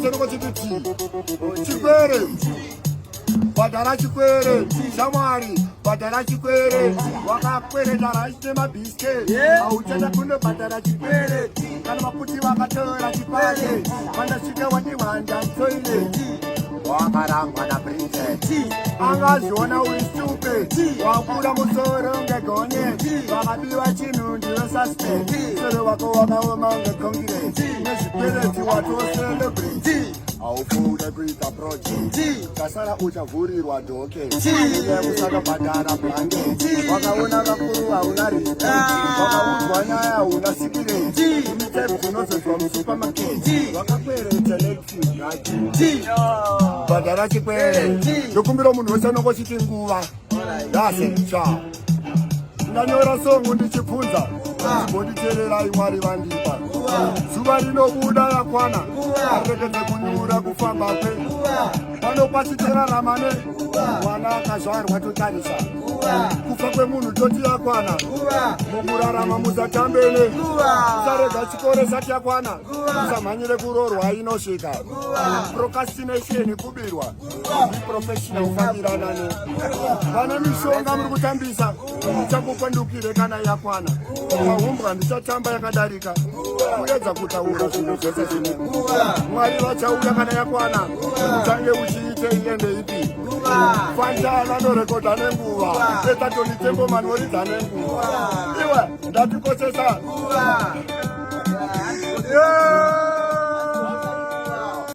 chenoko chiti chikwere bhadhara chikwere shamwari bhadhara chikwere wakakweredara achine mabhisiketi hauchada kunobhadhara chikwere kana maputi vakatora chipande vandasvika wandihwanda mutoileti wakarangwa naprinceti angazviona uri stupe wakura musoro ngegonyeti vakabiwa chinhu ndive suspect soro wako wakaoma ngecongireti nezvikwereti watoselebrity haufude kuita project kasara uchavhurirwa dhoke uye usakabhadhara blanketi wakaona vakuru hauna respect wakaudzwa nyaya hauna sikireti imitevu dzinozozwa musupamaketi wakakwerete electric gati bhadhara chikwere ndokumbira munhu wese anongochiti nguva yasetsva ndanyora songo ndichibvunza ndibonditeererai mwari vandipa zuva rinobuda yakwana aregedze kunyura kufamba kwe vanopasiteraramane mwana akazvarwa totarisa kufa kwemunhu toti yakwana mukurarama musatambele musarega chikore sati yakwana musamhanyire kuroorwa inosvika procrastination kubirwa iprofessional ufangiranane vane mishonga muri kutambisa ichakupandukire kana yakwana mahumbwa ndichatamba yakadarika kuedza kutaura zvinhu zvese zvine mwari vachauya kana yakwana utange uchiite iende ipi fantana norekodha nenguva etatoni tembo noridza nenguva iwe ndatikotsesa